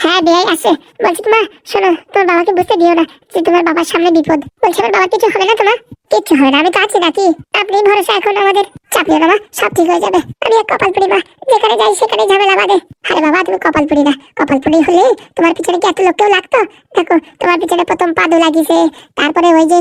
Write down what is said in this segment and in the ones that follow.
হ্যাঁ বেয়াই আছে। বলছি তোমার শোনো, তোমার বাবাকে বুঝতে দিও না যে তোমার বাবার সামনে বিপদ। বলছি আমার বাবার কিছু হবে না তোমার? কিচ্ছু হবে না, আমি তো আছি নাকি? আপনি ভরসা এখন আমাদের। চাপ নিও না মা, সব ঠিক হয়ে যাবে। আমি এক কপাল পুরি মা, যেখানে যাই সেখানে ঝামেলা বাঁধে। আরে বাবা তুমি কপাল পুরি না, কপাল পুরি হলে তোমার পিছনে কি এত লোককেও লাগতো? দেখো তোমার পিছনে প্রথম পাদু লাগিছে, তারপরে ওই যে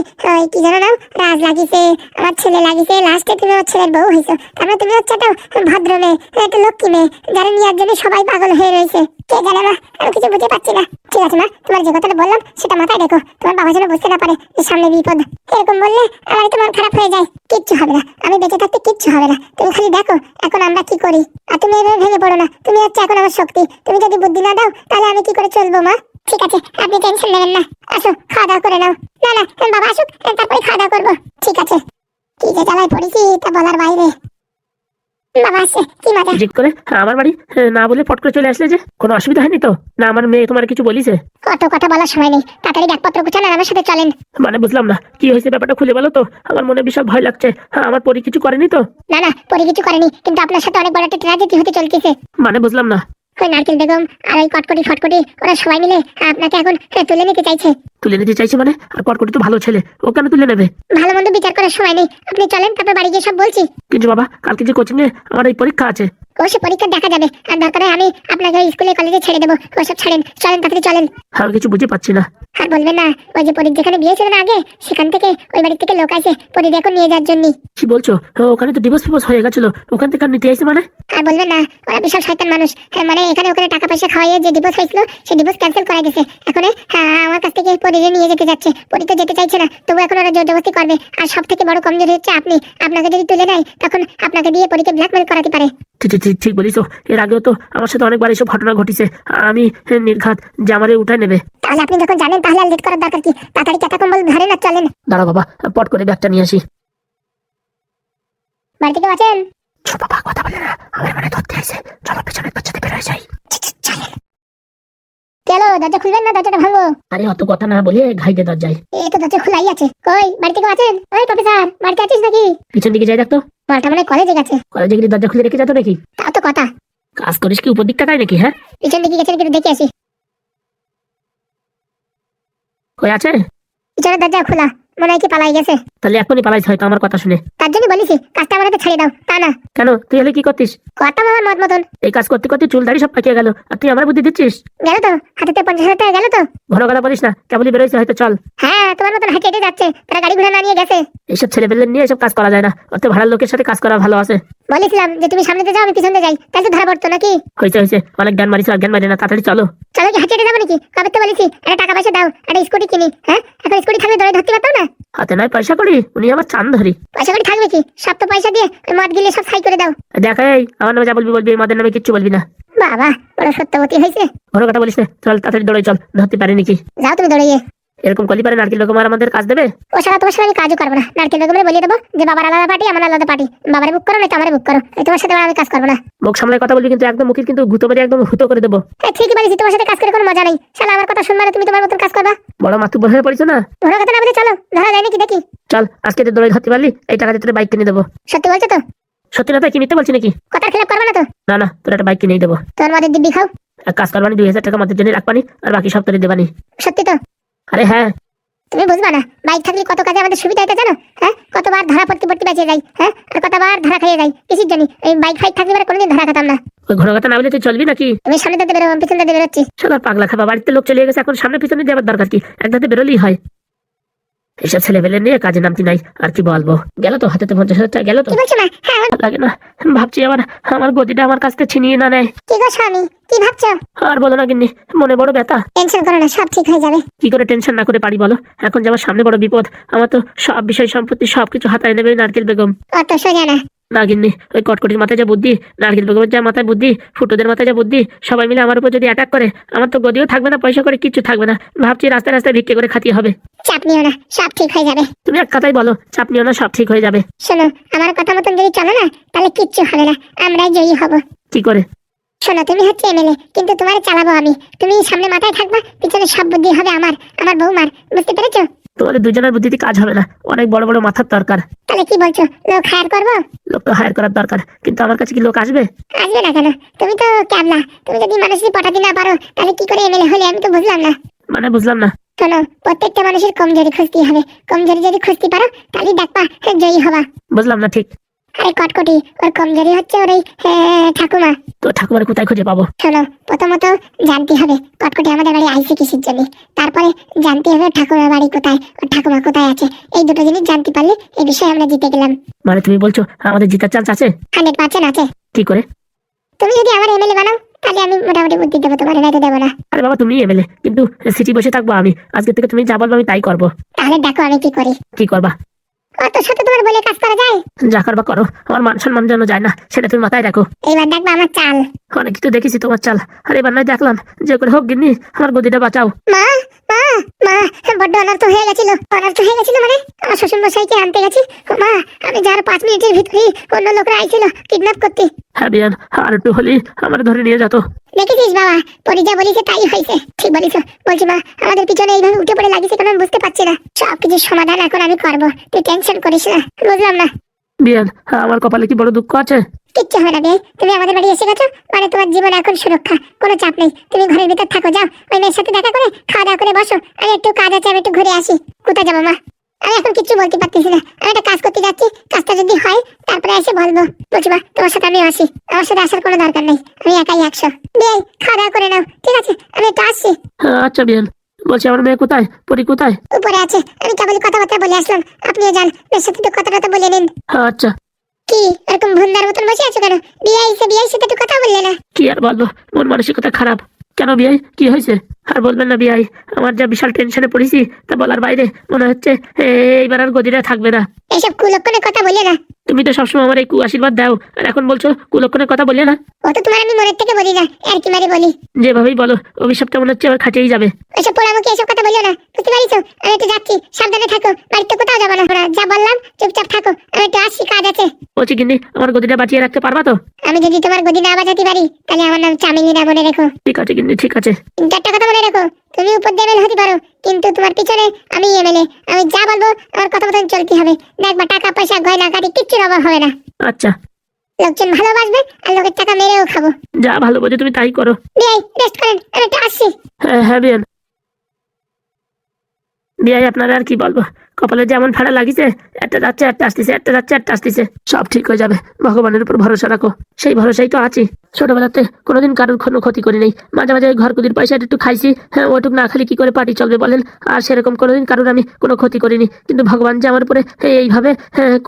কি জানো নাম, রাজ লাগিছে, আমার ছেলে লাগিছে, লাস্টে তুমি আমার ছেলের বউ হয়েছো। তারপরে তুমি হচ্ছে একটা ভদ্র মেয়ে, একটা লক্ষ্মী মেয়ে, যারা নেওয়ার জন্য সবাই পাগল হয়ে রয়েছে। কে জানে মা, আমি কিছু বুঝতে পারছি না। ঠিক আছে মা, তোমার যে কথাটা বললাম সেটা মাথায় রেখো, তোমার বাবা যেন বুঝতে না পারে যে সামনে বিপদ। এরকম বললে আমার তোমার খারাপ হয়ে যায়। কিচ্ছু হবে না, আমি বেঁচে থাকতে কিচ্ছু হবে না। তুমি খালি দেখো এখন আমরা কি করি। আর তুমি এভাবে ভেঙে পড়ো না, তুমি হচ্ছে এখন আমার শক্তি। তুমি যদি বুদ্ধি না দাও তাহলে আমি কি করে চলবো মা? ঠিক আছে, আপনি টেনশন নেবেন না। আসো খাওয়া দাওয়া করে নাও। না না, বাবা আসুক তারপরে খাওয়া দাওয়া করবো। ঠিক আছে। কি যে জ্বালায় পড়েছি তা বলার বাইরে। বাবা আসছে, কি মজা। জিজ্ঞেস করে আমার বাড়ি না বলে ফট করে চলে আসলে যে, কোনো অসুবিধা হয়নি তো? না আমার মেয়ে তোমার কিছু বলিছে? কত কথা বলার সময় নেই, তাড়াতাড়ি ব্যাগপত্র গুছান আর আমার সাথে চলেন। মানে বুঝলাম না কি হয়েছে, ব্যাপারটা খুলে বলো তো, আমার মনে বিশাল ভয় লাগছে। আমার পরি কিছু করেনি তো? না না, পরে কিছু করেনি, কিন্তু আপনার সাথে অনেক বড় একটা ট্র্যাজেডি হতে চলতেছে। মানে বুঝলাম না। ওই নারকেল বেগম আর ওই কটকটি ফটকটি ওরা সবাই মিলে আপনাকে এখন তুলে নিতে চাইছে। তুলে নিতে চাইছে মানে? আর কটকটি তো ভালো ছেলে, ও কেন তুলে নেবে? ভালো মন্দ বিচার করার সময় নেই, আপনি চলেন তারপর বাড়ি গিয়ে সব বলছি। কিন্তু বাবা কালকে যে কোচিং এ আমার এই পরীক্ষা আছে। অবশ্যই পরীক্ষা দেখা যাবে, আর দরকার হয় আমি আপনাকে ওই স্কুলে কলেজে ছেড়ে দেবো। ওসব ছাড়েন, চলেন তাড়াতাড়ি চলেন। আমি কিছু বুঝে পাচ্ছি না। আর বলবেন না, ওই যে পরীর যেখানে বিয়ে ছিল না আগে, সেখান থেকে ওই বাড়ি থেকে লোক আসে পরী এখন নিয়ে যাওয়ার জন্য। কি বলছো? ওখানে তো ডিভোর্স ফিভোর্স হয়ে গেছিল, ওখান থেকে আর নিতে আসছে মানে? আর বলবেন না, ওরা বিশাল শয়তান মানুষ। মানে এখানে ওখানে টাকা পয়সা খাওয়াইয়ে যে ডিভোর্স হয়েছিল সেই ডিভোর্স ক্যান্সেল করা গেছে। এখন আমার কাছ থেকে পরীরে নিয়ে যেতে যাচ্ছে। পরী তো যেতে চাইছে না, তবু এখন ওরা জোর জবরদস্তি করবে। আর সব থেকে বড় কমজোরি হচ্ছে আপনি। আপনাকে যদি তুলে নেয় তখন আপনাকে দিয়ে পরীকে ব্ল্যাকমেল করাতে পারে। ঠিক ঠিক ঠিক ঠিক বলিস। এর আগেও তো আমার সাথে অনেকবার এইসব ঘটনা ঘটিছে। আমি নির্ঘাত যে আমারে উঠায় নেবে। তাহলে আপনি যখন জানেন তাহলে আর লেট করার দরকার কি? তাড়াতাড়ি চাকা কম্বল ধরেন আর চলেন। দাঁড়া বাবা, পট করে ব্যাগটা নিয়ে আসি। বাড়িতে কেউ আছেন? ছোট বাবা কথা বলে না, আমার মানে ধরতে আসে। চলো পেছনের বাচ্চাতে বের হয়ে যাই। চলেন। চলো, দরজা খুলবেন না দরজাটা ভাঙবো? আরে অত কথা না বলে ঘাইতে দরজায়। এই তো দরজা খোলাই আছে। কই বাড়িতে কেউ আছেন? ওই প্রফেসর, বাড়িতে আছিস নাকি? পিছন দিকে যাই দেখতো। মালটা মানে কলেজে গেছে। কলেজে গিয়ে দরজা খুলে রেখে যেত নাকি? তাও তো কথা। কাজ করিস কি উপর দিকটা তাই নাকি? হ্যাঁ, পিছন দিকে গেছে কিন্তু দেখে আসি। কই আছে? পিছনের দরজা খোলা, মনে হয় কি পালাই গেছে। তাহলে এখনই পালাইছে হয়তো আমার কথা শুনে। তার জন্য বলেছি কাজটা আমার হাতে ছেড়ে দাও, তা না। কেন, তুই হলে কি করতিস? কথা আমার মত মতন। এই কাজ করতে করতে চুল দাড়ি সব পাকিয়ে গেল, আর তুই আমার বুদ্ধি দিচ্ছিস? গেল তো, হাতেতে 50,000 টাকা গেল তো। ঘন কথা বলিস না, কেবলই বেরোইছে হয়তো। চল। হ্যাঁ, তোমার মতন হেঁটে হেঁটে যাচ্ছে, তারা গাড়ি ঘোড়া না নিয়ে গেছে। এইসব ছেলেপেলে নিয়ে এসব কাজ করা যায় না, অত ভাড়ার লোকের সাথে কাজ করা ভালো আছে। বলেছিলাম যে তুমি সামনেতে যাও আমি পিছনে যাই, তাহলে তো ধরা পড়তো নাকি? হয়েছে হয়েছে, অনেক জ্ঞান মারিস, আর জ্ঞান মারি না, তাড়াতাড়ি চলো। চলো কি হেঁটে হেঁটে যাবো নাকি? কবে তো বলেছি একটা টাকা পয়সা দাও, একটা স্কুটি কিনি। হ্যাঁ, এখন স্কুটি থাকলে দৌড়ে ধরতে পারতাম না। হাতে নয় পয়সা করি, উনি আমার চান ধরি। পয়সা করে থাকবে কি? সব তো পয়সা দিয়ে ওই মদ গিলে সব ছাই করে দাও। দেখ এই, আমার নামে যা বলবি বলবি, আমাদের নামে কিচ্ছু বলবি না। বাবা বড় সত্যবতী হয়েছে। ঘন কথা বলিস না, চল তাড়াতাড়ি দৌড়াই, চল। ধরতে পারি নাকি? যাও তুমি দৌড়িয়ে। এরকম কলি পারে নারকেল বেগম আর আমাদের কাজ দেবে? ও সারা তোমার সাথে আমি কাজও করবো না। নারকেল বেগমে বলিয়ে দেবো যে বাবার আলাদা পার্টি, আমার আলাদা পার্টি। বাবারে বুক করো, নয়তো আমারে বুক করো। তোমার সাথে আমি কাজ করবো না। মুখ সামলায় কথা বলবি কিন্তু, একদম মুখের কিন্তু ঘুতো মেরে একদম হুতো করে দেবো। হ্যাঁ ঠিকই বলেছি, তোমার সাথে কাজ করে কোনো মজা নেই। শালা আমার কথা শুনবা না, তুমি তোমার মতন কাজ করবা। বড় মাতুব্বর হয়ে পড়েছো না? ধরো কথা না বলে চলো, ধরা যায় নাকি দেখি। চল, আজকে তো দৌড়ে ধরতে পারলি, এই টাকা দিয়ে তোর বাইক কিনে দেবো। সত্যি বলছো তো? সত্যি না, তাই কি মিথ্যে বলছি নাকি? কথার খেলাপ করবা না তো? না না, তোর একটা বাইক কিনেই দেবো। তোর মদের দিব্যি খাও। এক কাজ করবানি, 2,000 টাকা মদের জন্য রাখবানি, আর বাকি সব তোরে দেবানি। সত্যি তো? আরে হ্যাঁ। তুমি বুঝবা না, বাইক থাকলে কত কাজে আমাদের সুবিধা এটা জানো? হ্যাঁ, কতবার ধরা পড়তে পড়তে বেঁচে যাই। হ্যাঁ, আর কতবার ধরা খেয়ে যাই। কিসের জন্য? এই বাইক ফাইক থাকলে এবার কোনোদিন ধরা খেতাম না। ওই ঘন কথা না বলে তুই চলবি নাকি? তুমি সামনে দিতে বেরো, পিছন দিতে বেরোচ্ছি। শালা পাগলা খাবা, বাড়িতে লোক চলে গেছে, এখন সামনে পিছনে যাবার দরকার কি? একদাতে বেরোলেই হয়। এসব ছেলেপেলে নিয়ে কাজে নামতি নাই, আর কি বলবো। গেল তো হাতে 50,000 টাকা গেল তো। কি বলছো মা? হ্যাঁ লাগে না, ভাবছি আবার আমার গদিটা আমার কাছ থেকে ছিনিয়ে না নেয়। কি গো স্বামী, কি ভাবছো? আর বলো না গিন্নি, মনে বড় ব্যথা। টেনশন করো না, সব ঠিক হয়ে যাবে। কি করে টেনশন না করে পারি বলো? এখন যে আমার সামনে বড় বিপদ, আমার তো সব বিষয় সম্পত্তি সবকিছু হাতায় নেবে নারকেল বেগম। অত সোজা না। না গিন্নি, ওই কটকটির মাথায় যা বুদ্ধি, নারকেল বেগমের যা মাথায় বুদ্ধি, ফুটোদের মাথায় যা বুদ্ধি, সবাই মিলে আমার উপর যদি অ্যাটাক করে, আমার তো গদিও থাকবে না, পয়সা করে কিচ্ছু থাকবে না। ভাবছি রাস্তায় রাস্তায় ভিক্ষে করে খাতিয়ে হবে। চাপ নিও না, সব ঠিক হয়ে যাবে। তুমি এক কথাই বলো, চাপ নিও না, সব ঠিক হয়ে যাবে। শোনো, আমার কথা মতন যদি চলো না, তাহলে কিচ্ছু হবে না, আমরাই জয়ী হব। কি করে? শোনো, তুমি হচ্ছে এমএলএ, কিন্তু তোমার চালাবো আমি। তুমি সামনে মাথায় থাকবা, পিছনে সব বুদ্ধি হবে আমার, আমার বৌমার। বুঝতে পেরেছো? তোমাদের দুজনের বুদ্ধিতে কাজ হবে না, অনেক বড় বড় মাথার দরকার। তাহলে কি বলছো, লোক হায়ার করবো? লোক তো হায়ার করার দরকার, কিন্তু আমার কাছে কি লোক আসবে? আসবে না কেন? তুমি তো ক্যাবলা, তুমি যদি মানুষকে পটাতে না পারো তাহলে কি করে এমএলএ হলে? আমি তো বুঝলাম না। মানে বুঝলাম না। শোনো, প্রত্যেকটা মানুষের কমজোরি খুঁজতে হবে, কমজোরি যদি খুঁজতে পারো তাহলে দেখবা জয়ী হবা। বুঝলাম না ঠিক। আরে কটকটি, ওর কমজোরি হচ্ছে ওর এই ঠাকুমা। তো ঠাকুমার কোথায় খুঁজে পাবো? শোনো, প্রথমত জানতে হবে কটকটি আমাদের বাড়ি আইছে কিসের জন্য, তারপরে জানতে হবে ঠাকুমার বাড়ি কোথায়, ওর ঠাকুমা কোথায় আছে। এই দুটো জিনিস জানতে পারলে এই বিষয়ে আমরা জিতে গেলাম। মানে তুমি বলছো আমাদের জিতার চান্স আছে? 100% আছে। কি করে? তুমি যদি আমার এমএলএ বানাও তাহলে আমি মোটামুটি বুদ্ধি দেবো তোমার, নয়তো দেবো না। আরে বাবা, তুমি এমএলএ, কিন্তু সিটি বসে থাকবো আমি। আজকে থেকে তুমি যা বলবো আমি তাই করবো। তাহলে দেখো আমি কি করি। কি করবা? অত সাথে তোমার বলে কাজ করা যায়? যা করবা করো, আমার মান সম্মান যেন যায় না, সেটা তুমি মাথায় রাখো। এইবার দেখবা আমার চাল। অনেক কিছু দেখেছি তোমার চাল, আর এবার নয় দেখলাম। যে করে হোক গিন্নি, আমার গদিটা বাঁচাও। মা, মা, মা, বড্ড অনর্থ হয়ে গেছিল, অনর্থ হয়ে গেছিল। মানে আমার শ্বশুর মশাইকে আনতে গেছি, মা, আমি যার 5 মিনিটের ভিতরেই অন্য লোকরা আইছিল কিডন্যাপ করতে। হ্যাঁ বিয়ান, আর একটু হলেই আমার ধরে নিয়ে যেত। দেখেছিস বাবা, পরি যা বলিছে তাই হয়েছে। ঠিক বলিস। বলছি মা, আমাদের পিছনে এইভাবে উঠে পড়ে লাগিয়েছে কেন আমি বুঝতে পারছি না। সবকিছু সমাধান এখন আমি করবো, তুই টেনশন করিস না। বুঝলাম না। বিয়ান, আমার কপালে কি বড় দুঃখ আছে? কিচ্ছু হবে না বে, তুমি আমাদের বাড়ি এসে গেছো মানে তোমার জীবন এখন সুরক্ষা, কোনো চাপ নেই। তুমি ঘরের ভিতর থাকো, যাও ওই মেয়ের সাথে দেখা করে খাওয়া দাওয়া করে বসো। আমি একটু কাজ আছে, আমি একটু ঘুরে আসি। কোথায় যাবো মা? আমি এখন কিচ্ছু বলতে পারতেছি না, আমি একটা কাজ করতে যাচ্ছি, কাজটা যদি হয় তারপরে এসে বলবো। বলছি মা, তোমার সাথে আমি আসি, আমার সাথে আসার কোনো দরকার নেই, আমি একাই 100। বিয়ে খাওয়া দাওয়া করে নাও, ঠিক আছে? আমি একটু আসছি। আচ্ছা বিয়ান, বলছি আমার মেয়ে কোথায়, পরি কোথায়? উপরে আছে, আমি কেবল কথাবার্তা বলে আসলাম, আপনিও যান মেয়ের সাথে একটু কথাটা বলে নিন। আচ্ছা। কি এরকম ভুন্দার মতন বসে আছো কেন? বিয়ের সাথে একটু কথা বললে না? কি আর বলবো, মন মানসিকতা খারাপ। কেন বিয়াই, কি হয়েছে? আর বলবেন না বিয়াই, আমার যা বিশাল টেনশনে পড়েছি তা বলার বাইরে। মনে হচ্ছে এইবার আর গদিটা থাকবে না। এসব কুলক্ষণের কথা বলে না। তুমি তো সবসময় আমার এই আশীর্বাদ দাও, আর এখন বলছো কুলক্ষণের কথা বললে না। ও তো তোমার আমি মনের থেকে বলি না, আর কি মারি বলি। যেভাবেই বলো, অভিশাপটা মনে হচ্ছে আমার খাটেই যাবে। এসব পোড়ামুখী এসব কথা বলিও না, বুঝতে পারিছো? আমি একটু যাচ্ছি, সাবধানে থাকো, বাড়িতে কোথাও যাবো না। যা বললাম চুপচাপ থাকো, আমি একটু আসছি, কাজ আছে। বলছি কিন্তু আমার গদিটা বাঁচিয়ে রাখতে পারবা তো? আমি যদি তোমার গদি না বাজাতে পারি তাহলে আমার নাম চামিনী না, মনে রেখো। ঠিক আছে কিন্তু, ঠিক আছে। কিন্তু একটা কথা মনে রেখো, তুমি উপর দিয়ে এমএলএ হতে পারো, কিন্তু তোমার পিছনে আমি এমএলএ। আমি যা বলবো আমার কথা মতন চলতে হবে। দেখবা টাকা পয়সা গয়না কাটি কিচ্ছুর অভাব হবে না। আচ্ছা। লোকজন ভালোবাসবে আর লোকের টাকা মেরেও খাবো। যা ভালো বোঝো তুমি তাই করো। বিয়ে রেস্ট করেন, আমি একটু আসছি। হ্যাঁ হ্যাঁ বিয়ান। বিয়াই, আপনারা আর কি বলবো, কপালে যেমন ফাড়া লাগিছে, একটা যাচ্ছে একটা আসতেছে, একটা যাচ্ছে একটা আসতেছে। সব ঠিক হয়ে যাবে, ভগবানের উপর ভরসা রাখো। সেই ভরসাই তো আছি। ছোটবেলাতে কোনোদিন কারোর কোনো ক্ষতি করি নাই। মাঝে মাঝে ওই ঘর কুদির পয়সা একটু খাইছি, হ্যাঁ ওইটুকু না খালি কি করে পার্টি চলবে বলেন? আর সেরকম কোনোদিন কারোর আমি কোনো ক্ষতি করিনি, কিন্তু ভগবান যে আমার উপরে এইভাবে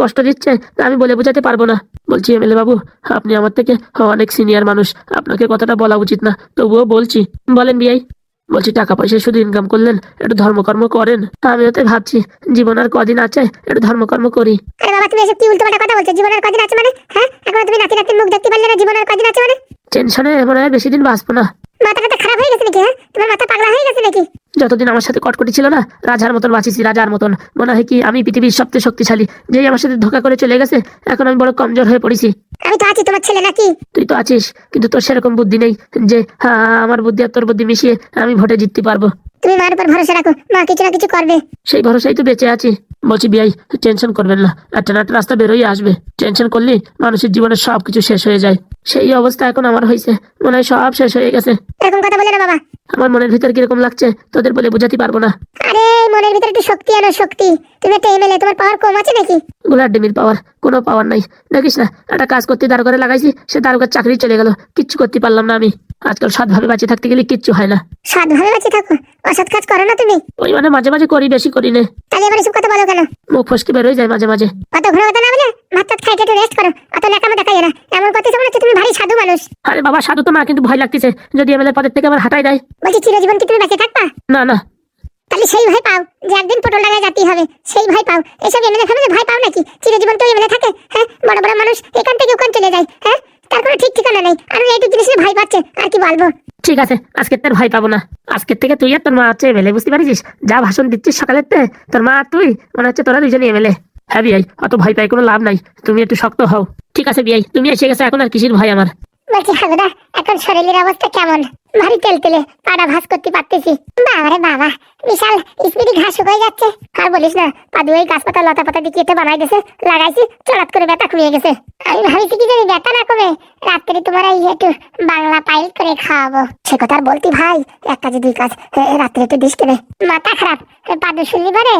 কষ্ট দিচ্ছে তা আমি বলে বোঝাতে পারবো না। বলছি এমএলএ বাবু, আপনি আমার থেকে অনেক সিনিয়র মানুষ, আপনাকে কথাটা বলা উচিত না, তবুও বলছি। বলেন বিয়াই। বলছি টাকা পয়সা শুধু ইনকাম করলেন, একটু ধর্মকর্ম করেন। আমিও তো ভাবছি জীবন আর কদিন আছে, একটু ধর্মকর্ম করি। আরে বাবা, তুমি এসব কি উল্টোপাল্টা কথা বলছো? জীবন আর কদিন আছে মানে? হ্যাঁ, এখন তুমি নাতি নাতির মুখ দেখতে পারলে না, জীবন আর কদিন আছে মানে? টেনশনে মনে হয় বেশি দিন বাঁচবো না। মাথাটা খারাপ হয়ে গেছে নাকি? হ্যাঁ, তোমার মাথা পাগলা হয়ে গেছে নাকি? যতদিন আমার সাথে কটকটি ছিল না, রাজার মতন বাঁচিছি, রাজার মতন। মনে হয় কি আমি পৃথিবীর সবচেয়ে শক্তিশালী। যেই আমার সাথে ধোকা করে চলে গেছে, এখন আমি বড় কমজোর হয়ে পড়েছি। আমি তো আছি, তোমার ছেলে নাকি? তুই তো আছিস, কিন্তু তোর সেরকম বুদ্ধি নেই যে আমার বুদ্ধি আর তোর বুদ্ধি মিশিয়ে আমি ভোটে জিততে পারবো। তুমি মার উপর ভরসা রাখো, মা কিছু না কিছু করবে। সেই ভরসাই তো বেঁচে আছি। বলছি বিয়াই, টেনশন করবেন না, একটা না একটা রাস্তা বেরোই আসবে। টেনশন করলে মানুষের জীবনের সবকিছু শেষ হয়ে যায়। সেই অবস্থা এখন আমার হয়েছে, মনে হয় সব শেষ হয়ে গেছে। এরকম কথা বলে না বাবা। আমার মনের ভিতর কিরকম লাগছে তোদের বলে বোঝাতে পারবো না। আরে মনের ভিতরে একটু শক্তি আনো, শক্তি। তুমি একটা এমএলএ, তোমার পাওয়ার কম আছে নাকি? গোলার ডিমির পাওয়ার, কোনো পাওয়ার নাই। দেখিস না, একটা কাজ করতে দারোগারে লাগাইছি, সে দারোগার চাকরি চলে গেল, কিচ্ছু করতে পারলাম না আমি। আজকাল সৎভাবে বাঁচিয়ে থাকতে গেলে কিচ্ছু হয় না। সৎভাবে বাঁচিয়ে থাকো, অসৎ কাজ করো না তুমি? ওই মানে মাঝে মাঝে করি, বেশি করি নে। তাহলে এবার এসব কথা বলো কেন? মুখ ফসকে বেরোয় যায় মাঝে মাঝে। অত ঘন কথা না বলে ভাত টাত খাইতে একটু রেস্ট করো, অত ন্যাকামো দেখাই না। এমন করতেছো মনে হচ্ছে তুমি ভারী সাধু মানুষ। আরে বাবা, সাধু তো না, কিন্তু ভয় লাগতেছে যদি এমএলএ পদের থেকে আবার হাঁটাই দেয়। বলছি চিরজীবন কি তুমি বেঁচে থাকবা? না না। তাহলে সেই ভয় পাও যে একদিন পটল ডাঙায় যেতেই হবে, সেই ভয় পাও। এসব এমএলএ ফেমএলএ ভয় পাও নাকি? চিরজীবন কেউ এমএলএ থাকে? হ্যাঁ, বড় বড় মানুষ এখান থেকে ওখান চলে যায়। হ্যাঁ, তার কোনো ঠিক ঠিকানা নেই। আর এইটুকু জিনিস নিয়ে ভয় পাচ্ছে, আর কি বলবো? ঠিক আছে, আজকের তোর ভয় পাবো না। আজকের থেকে তুই আর তোর মা হচ্ছে এমএলএ, বুঝতে পারিস? যা ভাষণ দিচ্ছিস সকালের তোর মা আর তুই, মনে হচ্ছে তোরা দুজনই এমএলএ। হ্যাঁ বিয়াই, অত ভয় পাই কোনো লাভ নাই, তুমি একটু শক্ত হও। ঠিক আছে বিয়াই, তুমি এসে গেছো, এখন আর কিসের ভয় আমার। বলছি হাগুদা এখন শরীরের অবস্থা কেমন? ভারী তেলতেলে, পাটা ভাঁজ করতে পারতেছি। বাবারে বাবা, বিশাল স্পিডি ঘাস শুকিয়ে যাচ্ছে। আর বলিস না, পাদু এই গাছপাতা লতা পাতা দিয়ে কেটে বানাই দিয়েছে, লাগাইছি, চড়াত করে ব্যথা কমিয়ে গেছে। আমি ভাবিছি কি যদি ব্যথা না কমে রাত্রে তোমার এই একটু বাংলা পাইল করে খাওয়াবো। সে কথা আর বলতি ভাই, এক কাজে দুই কাজ, রাত্রে একটু দিস কেনে। মাথা খারাপ, পাদু শুনলি পারে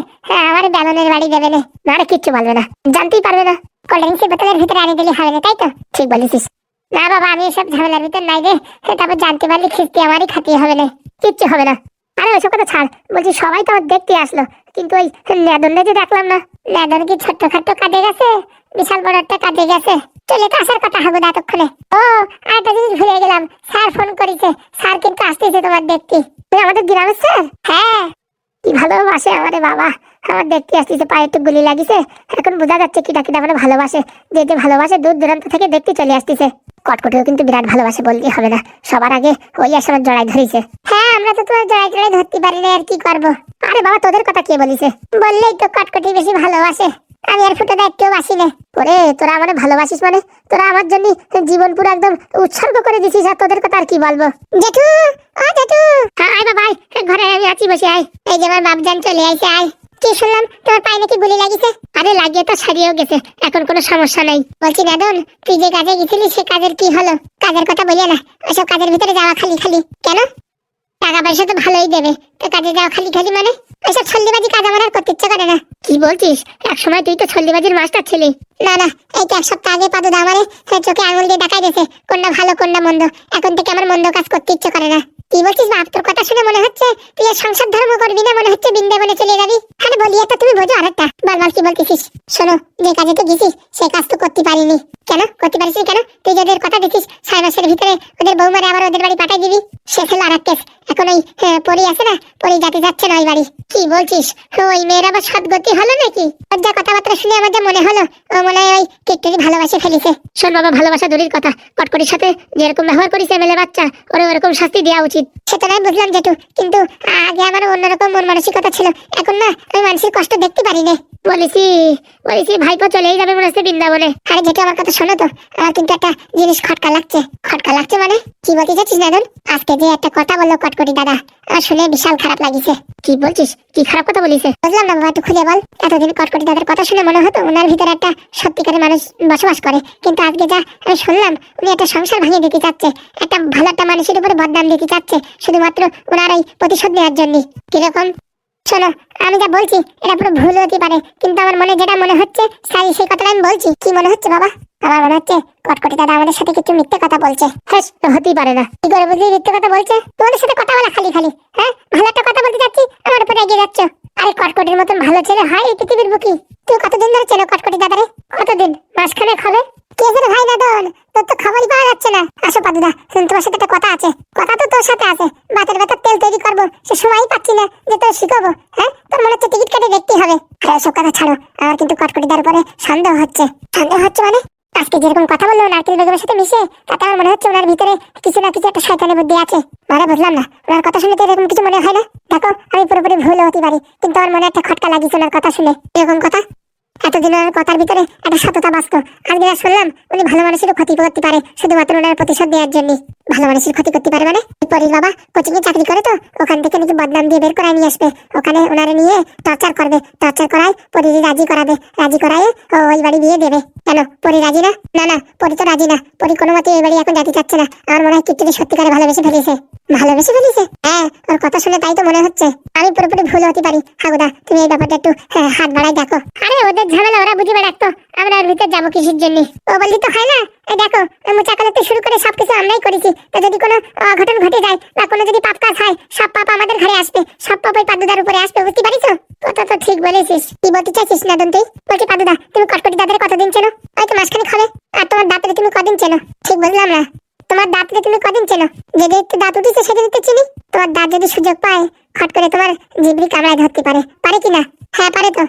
আমার বেলনের বাড়ি দেবে না, আরে কিচ্ছু বলবে না, জানতেই পারবে না। কোল্ড ড্রিঙ্কসের বোতলের ভিতরে আনি দিলে হবে না, তাই তো? ঠিক বলেছিস। না বাবা, আমি এসব ঝামেলার ভিতর নাই রে। তারপর জানতে পারলে খিস্তি আমারই খাতে হবে না, কিচ্ছু হবে না। আরে ওইসব কথা ছাড়, বলছি সবাই তো আমার দেখতে আসলো, কিন্তু ওই নেদনটা যে দেখলাম না। নেদন কি ছোট্ট খাট্ট কাজে গেছে? বিশাল বড় একটা কাজে গেছে। চলে তো আসার কথা হবে এতক্ষণে। ও আরেকটা জিনিস ভুলে গেলাম, স্যার ফোন করেছে, স্যার কিন্তু আসতেছে তোমার দেখতে। তুই আমাদের গ্রামের স্যার? হ্যাঁ। কি ভালোবাসে আমারে বাবা, আমার দেখতে আসতেছে, পায়ে একটু গুলি লাগিছে, এখন বোঝা যাচ্ছে কিটা কিটা মানে ভালোবাসে। যে যে ভালোবাসে দূর দূরান্ত থেকে দেখতে চলে আসতেছে। কটকটিও কিন্তু বিরাট ভালোবাসে, বলতে হবে না, সবার আগে ওই আসে আমার জড়াই ধরেছে। হ্যাঁ, আমরা তো তোমার জড়াই জড়াই ধরতে পারি না, আর কি করবো। আরে বাবা, তোদের কথা কে বলিছে? বললেই তো কটকটি বেশি ভালোবাসে, আমি আর ফুটো একটু বাসি না। ওরে তোরা আমার ভালোবাসিস মানে, তোরা আমার জন্য জীবন পুরো একদম উৎসর্গ করে দিছিস, আর তোদের কথা আর কি বলবো। জেঠু, ও জেঠু, হ্যাঁ আয় বাবা, ঘরে আমি আছি, বসে আয়। এই যে আমার বাপজান চলে আইছে, আয়। কি শুনলাম তোমার পায়ে নাকি গুলি লাগিছে? আরে লাগিয়ে তো সারিয়েও গেছে, এখন কোনো সমস্যা নাই। বলছি নেদন, তুই যে কাজে গেছিলি সে কাজের কি হলো? কাজের কথা বলিয়ে না, ওইসব কাজের ভিতরে যাওয়া খালি খালি কেন? টাকা পয়সা তো ভালোই দেবে, তো কাজে যাওয়া খালি খালি মানে? ওইসব ছল্লিবাজি কাজ আমার আর করতে ইচ্ছে করে না। কি বলছিস? এক সময় তুই তো ছল্লিবাজির মাস্টার ছিলি। না না, এই তো এক সপ্তাহ আগে পাদুদা আমারে চোখে আঙুল দিয়ে দেখাই দিয়েছে কোনটা ভালো কোনটা মন্দ। এখন থেকে আমার মন্দ কাজ করতে ইচ্ছে করে না। কি বলছিস বাপ? তোর কথা শুনে মনে হচ্ছে তুই আর সংসার ধর্ম করবি না, মনে হচ্ছে বৃন্দাবনে চলে যাবি। আরে বলি একটা, তুমি বোঝো আরেকটা। বারবার কি বলতেছিস? শোনো, যে কাজে তো গেছিস সে কাজ তো করতে পারিনি। কেন করতে পারিস কেন? তুই যাদের কথা দিছিস 6 মাসের ভিতরে ওদের বৌমারে আবার ওদের বাড়ি পাঠাই দিবি, সে ছিল আর একটা। এখন ওই পরি আছে না, পরি যাতে যাচ্ছে না ওই বাড়ি। কি বলছিস? ওই মেয়ের আবার সদ্গতি হলো নাকি? ওর যা কথাবার্তা শুনে আমার যা মনে হলো, ও মনে হয় ওই কেকটাকে ভালোবাসে ফেলিছে। শোন বাবা, ভালোবাসা দূরের কথা, কটকটির সাথে যেরকম ব্যবহার করিস এমএলএ বাচ্চা, ওরে ওরকম শাস্তি দেওয়া উচিত। সেটা নাই বুঝলাম জেঠু, কিন্তু আগে আমার অন্যরকম মন মানসিকতা ছিল, এখন না আমি মানুষের কষ্ট দেখতে পারি না। বলেছি বলেছি ভাইপো চলেই যাবে মনে হচ্ছে বৃন্দাবনে। আরে জেঠু আমার কথা শোনো তো, আমার কিন্তু একটা জিনিস খটকা লাগছে। খটকা লাগছে মানে কি বলতে চাচ্ছিস নেদন? আজকে যে একটা কথা বললো কটকটি দাদা, আমার শুনে বিশাল খারাপ লাগিছে। কি বলছিস? কি খারাপ কথা বলিছে? বুঝলাম না বাবা, একটু খুলে বল। এতদিন কটকটি দাদার কথা শুনে মনে হতো ওনার ভিতরে একটা সত্যিকারের মানুষ বসবাস করে, কিন্তু আজকে যা আমি শুনলাম উনি একটা সংসার ভাঙিয়ে দিতে চাচ্ছে, একটা ভালো একটা মানুষের উপরে বদনাম দিতে চাচ্ছে, শুধুমাত্র ওনার ওই প্রতিশোধ নেওয়ার জন্য। কিরকম? শোনো, আমি যা বলছি এটা পুরো ভুল হতে পারে, কিন্তু আমার মনে যেটা মনে হচ্ছে সেই কথাটা আমি বলছি। কি মনে হচ্ছে বাবা? আমার মনে হচ্ছে কটকটি দাদা আমাদের সাথে কিছু মিথ্যে কথা বলছে। হ্যাঁ, হতেই পারে না। কি করে বুঝলি মিথ্যে কথা বলছে? তোমাদের সাথে কথা বলা খালি খালি, হ্যাঁ ভালো একটা কথা বলতে যাচ্ছি আমার উপরে এগিয়ে যাচ্ছ। আরে কটকটির মতন ভালো ছেলে হয় এই পৃথিবীর বুকি? তুই কতদিন ধরে চেনো কটকটি দাদারে? কতদিন? মাসখানেক হবে। কে জানে ভাই নেদন, তোর তো খবরই পাওয়া যাচ্ছে না। আসো পাদুদা, তোমার সাথে একটা কথা আছে। কথা তো তোর সাথে আছে, বাতের ব্যথার তেল তৈরি করবো, সে সময়ই পাচ্ছি না যে তোর শিখাবো। হ্যাঁ, তোর মনে হচ্ছে টিকিট কেটে দেখতে হবে। আরে সব কথা ছাড়ো, আমার কিন্তু কটকটিদার উপরে সন্দেহ হচ্ছে। সন্দেহ হচ্ছে মানে? আজকে যেরকম কথা বললো নারকেল বেগমের সাথে মিশে, তাতে আমার মনে হচ্ছে ওনার ভিতরে কিছু না কিছু একটা শয়তানি বুদ্ধি আছে। মানে বুঝলাম না, ওনার কথা শুনে তো এরকম কিছু মনে হয় না। দেখো, আমি পুরোপুরি ভুল হতে পারি, কিন্তু আমার মনে একটা খটকা লাগিয়েছে ওনার কথা শুনে। এরকম কথা? এতদিন ওনার কথার ভিতরে একটা সততা বাস্ত, আজকে যা শুনলাম উনি ভালো মানুষের ক্ষতি করতে পারে শুধুমাত্র ওনার প্রতিশোধ দেওয়ার জন্য। ভালো মানুষের ক্ষতি করতে পারে মানে? পরির বাবা কোচিং এ চাকরি করে, তো ওখান থেকে নাকি বদনাম দিয়ে বের করায় নিয়ে আসবে, ওখানে ওনারে নিয়ে টর্চার করবে, টর্চার করায় পরি রাজি করাবে, রাজি করায় ওই বাড়ি বিয়ে দেবে। কেন পরি রাজি না? না না, পরি তো রাজি না, পরি কোনো মতে এই বাড়ি এখন যেতে চাচ্ছে না। আমার মনে হয় কিট্টুকে সত্যিকারে ভালোবেসে ফেলেছে। ভালোবেসে ফেলেছে? হ্যাঁ, ওর কথা শুনে তাই তো মনে হচ্ছে। আমি পুরোপুরি ভুল হতে পারি। হাগুদা, তুমি এই ব্যাপারটা একটু হাত বাড়াই দেখো। আরে ওদের ঝামেলা ওরা বুঝিবে রাখতো, আমরা ওর ভিতর যাবো কিসের জন্য? ও বললি তো হয় না। এই দেখো, মোচাকালাতে শুরু করে সবকিছু আমরাই করেছি, তো যদি কোনো অঘটন ঘটে যায় বা কোনো যদি পাপ কাজ হয়, সব পাপ আমাদের ঘরে আসবে, সব পাপ ওই পাদুদার উপরে আসবে, বুঝতে পারিস? কথা তো ঠিক বলেছিস। কি বলতে চাইছিস নেদন তুই? বলছি পাদুদা, তুমি কটকটি দাদারে কতদিন চেনো? হয়তো মাসখানেক হবে। আর তোমার দাঁতরে তুমি কদিন চেনো? ঠিক বুঝলাম না, তোমার দাঁতরে তুমি কদিন চেনো? যেদিন একটু দাঁত উঠেছে সেদিন তো চিনি। তোমার দাঁত যদি সুযোগ পায় খট করে তোমার জিবরি কামড়ায় ধরতে পারে, পারে কিনা? হ্যাঁ পারে তো।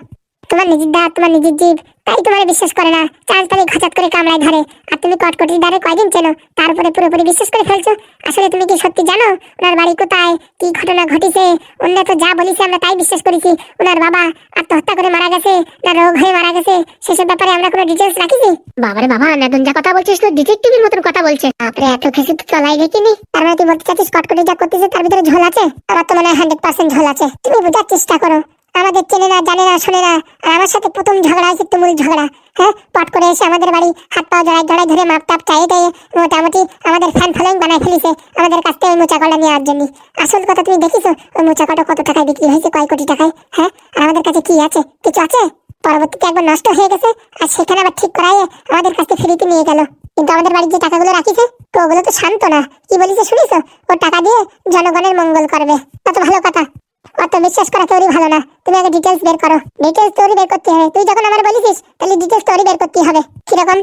তোমার নিজের দাঁত, তোমার নিজের জিভ, তাই তোমার বিশ্বাস করে না। চান্স পালে ঘাচাত করে কামড়ায় ধরে। আর তুমি কটকটির দ্বারে কয়দিন চেনো, তারপরে পুরোপুরি বিশ্বাস করে ফেলছো। আসলে তুমি কি সত্যি জানো ওনার বাড়ি কোথায়, কি ঘটনা ঘটেছে? অন্য তো যা বলেছে আমরা তাই বিশ্বাস করেছি। ওনার বাবা আত্মহত্যা করে মারা গেছে না রোগ হয়ে মারা গেছে, সেসব ব্যাপারে আমরা কোনো ডিটেলস রাখিছি। বাবারে বাবা, নেদন যা কথা বলছিস তো ডিটেকটিভের মতন কথা বলছে। আপনি এত কিছু তো চলাই দেখিনি। তার মানে তুই বলতে চাচ্ছিস কটকটি যা করতেছে তার ভিতরে ঝোল আছে? আমার তো মনে হয় 100% ঝোল আছে। তুমি বোঝার চেষ্টা করো। আমাদের চেনে না, জানে না, শোনে না, আর আমার সাথে প্রথম ঝগড়া হয়েছে তুমুল ঝগড়া। হ্যাঁ, পট করে এসে আমাদের বাড়ি হাত পা জড়াই ধরে মাপ টাপ চাইয়ে টাইয়ে মোটামুটি আমাদের ফ্যান ফলোয়িং বানায় ফেলিছে আমাদের কাছ থেকে ওই মোচা কলা নেওয়ার জন্য। আসল কথা তুমি দেখিছো ওই মোচা কলা কত টাকায় বিক্রি হয়েছে, কয় কোটি টাকায়? হ্যাঁ, আর আমাদের কাছে কি আছে? কিছু আছে? পরবর্তীতে একবার নষ্ট হয়ে গেছে, আর সেখানে আবার ঠিক করাইয়ে আমাদের কাছে ফ্রিতে নিয়ে গেল। কিন্তু আমাদের বাড়ির যে টাকাগুলো রাখিছে তো ওগুলো তো শান্ত না। কি বলিছে শুনিছো? ও টাকা দিয়ে জনগণের মঙ্গল করবে। কত ভালো কথা। অত বিশ্বাস করা তোরই ভালো না। তুমি আগে ডিটেলস বের করো। ডিটেলস তোরই বের করতে হবে। তুই যখন আমার বলিস তাহলে ডিটেলস তোরই বের করতে হবে। কিরকম?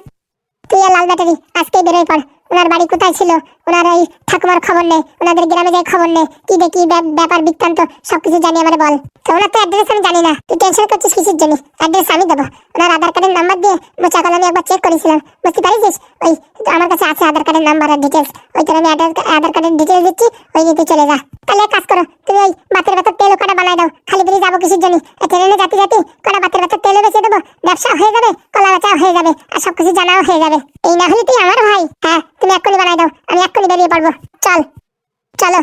তুই আর লাল ব্যাটারি আজকেই বেরোয় পড়। ওনার বাড়ি কোথায় ছিল, ওনার ওই ঠাকুমার খবর নেই, ওনাদের গ্রামে যাই খবর নেই, কি দেখি ব্যাপার বৃত্তান্ত সবকিছু জানি আমার বল। তো ওনার তো অ্যাড্রেস আমি জানি না, তুই টেনশন করছিস কিসের জন্য? অ্যাড্রেস আমি দেবো। ওনার আধার কার্ডের নাম্বার দিয়ে মোচা কলা আমি একবার চেক করেছিলাম, বুঝতে পারিস? ওই আমার কাছে আছে আধার কার্ডের নাম্বার আর ডিটেলস। ওইখানে আমি আধার কার্ডের ডিটেলস দিচ্ছি, ওই নিয়ে তুই চলে যা। তাহলে এক কাজ করো, তুমি ওই বাতের ব্যথার তেল কটা বানাই দাও। খালি বেরিয়ে যাবো কিসের জন্য? ট্রেনে জাতি কটা বাতের ব্যথার তেলও বেঁচে দেবো, ব্যবসা হয়ে যাবে, কলা বেচাও হয়ে যাবে, আর সবকিছু জানাও হয়ে যাবে। এই না হলে তুই আমার ভাই। হ্যাঁ, তুমি এক্ষুনি বানাই দাও, আমি এক্ষুনি বেরিয়ে পড়বো। চল, চলো।